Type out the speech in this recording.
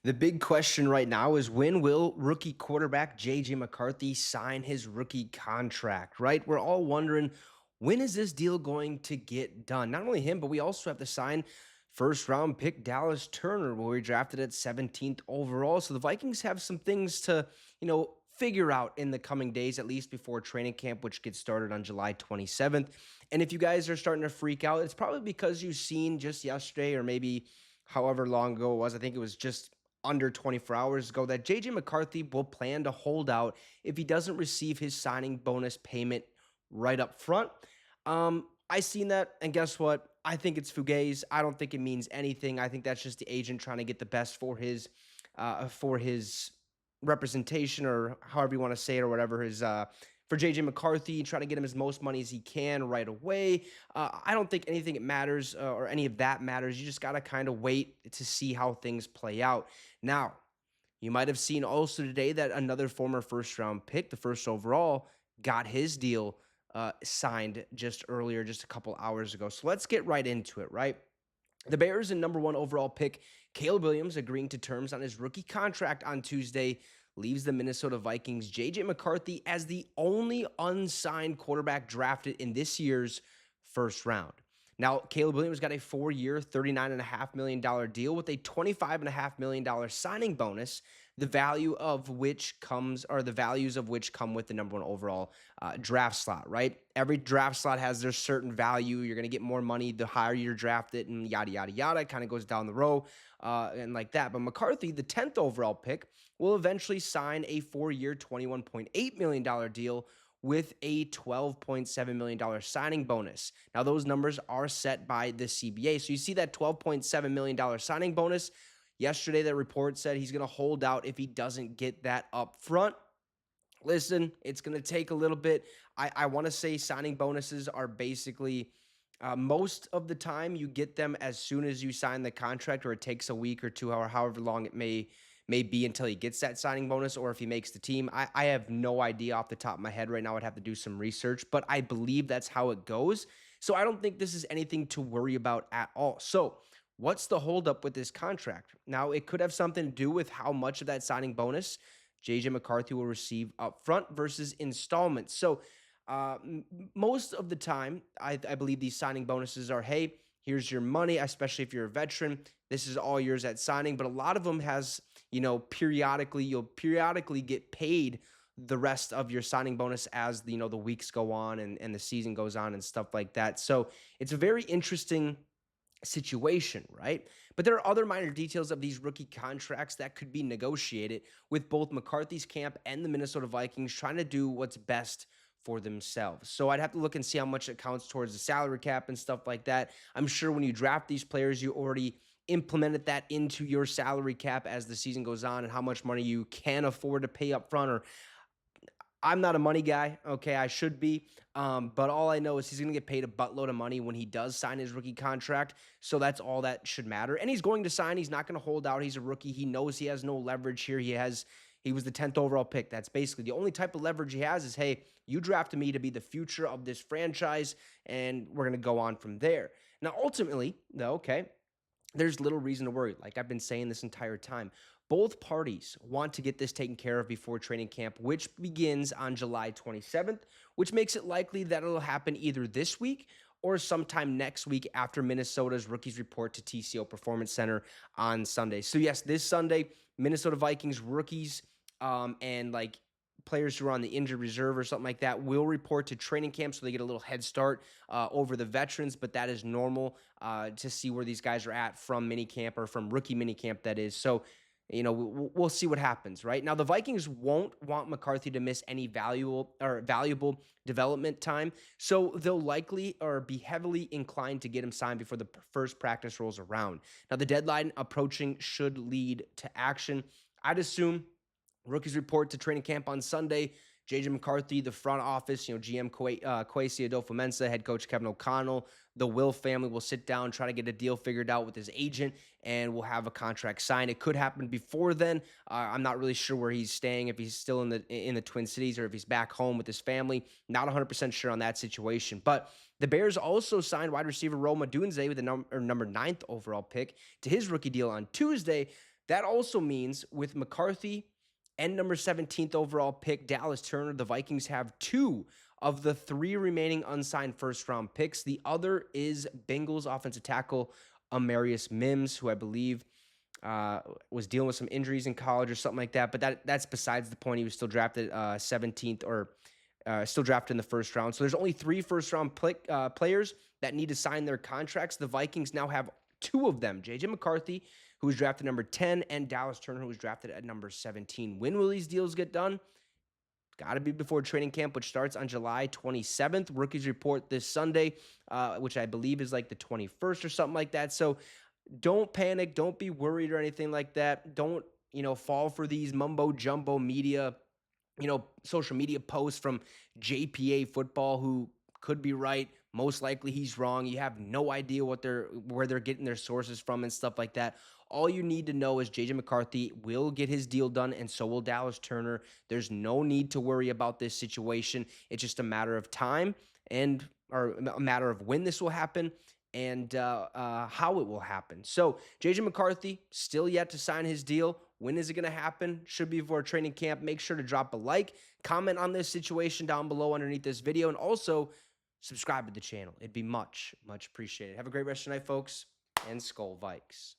The big question right now is when will rookie quarterback JJ McCarthy sign his rookie contract, right? We're all wondering when is this deal going to get done? Not only him, but we also have to sign first round pick Dallas Turner, where we drafted at 17th overall. So the Vikings have some things to, figure out in the coming days, at least before training camp, which gets started on July 27th. And if you guys are starting to freak out, it's probably because you've seen just yesterday or maybe however long ago it was. I think it was just under 24 hours ago that JJ McCarthy will plan to hold out if he doesn't receive his signing bonus payment right up front. I seen that, and guess what? I think it's fugazi. I don't think it means anything. I think that's just the agent trying to get the best for his representation, or however you want to say it, or whatever his for JJ McCarthy, trying to get him as most money as he can right away. I don't think anything matters or any of that matters. You just got to kind of wait to see how things play out. Now, you might have seen also today that another former first round pick, the first overall, got his deal signed just earlier, just a couple hours ago. So let's get right into it, right? The Bears and number one overall pick, Caleb Williams, agreeing to terms on his rookie contract on Tuesday, leaves the Minnesota Vikings' JJ McCarthy as the only unsigned quarterback drafted in this year's first round. Now, Caleb Williams got a 4-year, $39.5 million deal with a $25.5 million signing bonus, the value of which comes, or the values of which come with the number one overall draft slot, right? Every draft slot has their certain value. You're going to get more money the higher you're drafted, and yada, yada, yada. It kind of goes down the row and like that. But McCarthy, the 10th overall pick, will eventually sign a 4-year, $21.8 million deal with a $12.7 million signing bonus. Now, those numbers are set by the CBA. So you see that $12.7 million signing bonus. Yesterday, the report said he's going to hold out if he doesn't get that up front. Listen, it's going to take a little bit. I want to say signing bonuses are basically most of the time you get them as soon as you sign the contract, or it takes a week or two, or however long it may be until he gets that signing bonus, or if he makes the team. I have no idea off the top of my head right now. I'd have to do some research, but I believe that's how it goes. So I don't think this is anything to worry about at all. So what's the holdup with this contract? Now, it could have something to do with how much of that signing bonus JJ McCarthy will receive up front versus installments. So most of the time, I believe these signing bonuses are, hey, here's your money, especially if you're a veteran. This is all yours at signing. But a lot of them has, you'll periodically get paid the rest of your signing bonus as the weeks go on and the season goes on and stuff like that. So it's a very interesting situation, right? But there are other minor details of these rookie contracts that could be negotiated with both McCarthy's camp and the Minnesota Vikings trying to do what's best for themselves. So I'd have to look and see how much it counts towards the salary cap and stuff like that. I'm sure when you draft these players, you already implemented that into your salary cap as the season goes on and how much money you can afford to pay up front. Or I'm not a money guy, okay? I should be. But all I know is he's going to get paid a buttload of money when he does sign his rookie contract. So that's all that should matter. And he's going to sign. He's not going to hold out. He's a rookie. He knows he has no leverage here. He was the 10th overall pick. That's basically the only type of leverage he has is, hey, you drafted me to be the future of this franchise, and we're going to go on from there. Now, ultimately, though, okay, there's little reason to worry. Like I've been saying this entire time, both parties want to get this taken care of before training camp, which begins on July 27th, which makes it likely that it'll happen either this week or sometime next week after Minnesota's rookies report to TCO Performance Center on Sunday. So yes, this Sunday, Minnesota Vikings rookies and players who are on the injured reserve or something like that will report to training camp, so they get a little head start over the veterans, but that is normal to see where these guys are at from minicamp, or from rookie minicamp, that is. So, we'll see what happens, right? Now, the Vikings won't want McCarthy to miss any valuable development time, so they'll likely or be heavily inclined to get him signed before the first practice rolls around. Now, the deadline approaching should lead to action. I'd assume rookies report to training camp on Sunday. JJ McCarthy, the front office, GM Kwesi Adolfo-Mensah, head coach Kevin O'Connell, the Will family will sit down, try to get a deal figured out with his agent, and we'll have a contract signed. It could happen before then. I'm not really sure where he's staying, if he's still in the Twin Cities or if he's back home with his family. Not 100% sure on that situation. But the Bears also signed wide receiver Rome Odunze with the number 9th overall pick to his rookie deal on Tuesday. That also means with McCarthy and number 17th overall pick, Dallas Turner, the Vikings have 2 of the 3 remaining unsigned first-round picks. The other is Bengals offensive tackle Amarius Mims, who I believe was dealing with some injuries in college or something like that. But that's besides the point. He was still drafted 17th or still drafted in the first round. So there's only 3 first-round players that need to sign their contracts. The Vikings now have 2 of them, JJ McCarthy, who was drafted number 10, and Dallas Turner, who was drafted at number 17. When will these deals get done? Got to be before training camp, which starts on July 27th. Rookies report this Sunday, which I believe is like the 21st or something like that. So don't panic. Don't be worried or anything like that. Don't, fall for these mumbo jumbo media, social media posts from JPA football, who could be right. Most likely he's wrong. You have no idea where they're getting their sources from and stuff like that. All you need to know is JJ McCarthy will get his deal done, and so will Dallas Turner. There's no need to worry about this situation. It's just a matter of time or a matter of when this will happen and how it will happen. So JJ McCarthy still yet to sign his deal. When is it going to happen? Should be before training camp. Make sure to drop a like, comment on this situation down below underneath this video, and also subscribe to the channel. It'd be much, much appreciated. Have a great rest of the night, folks, and Skull Vikes.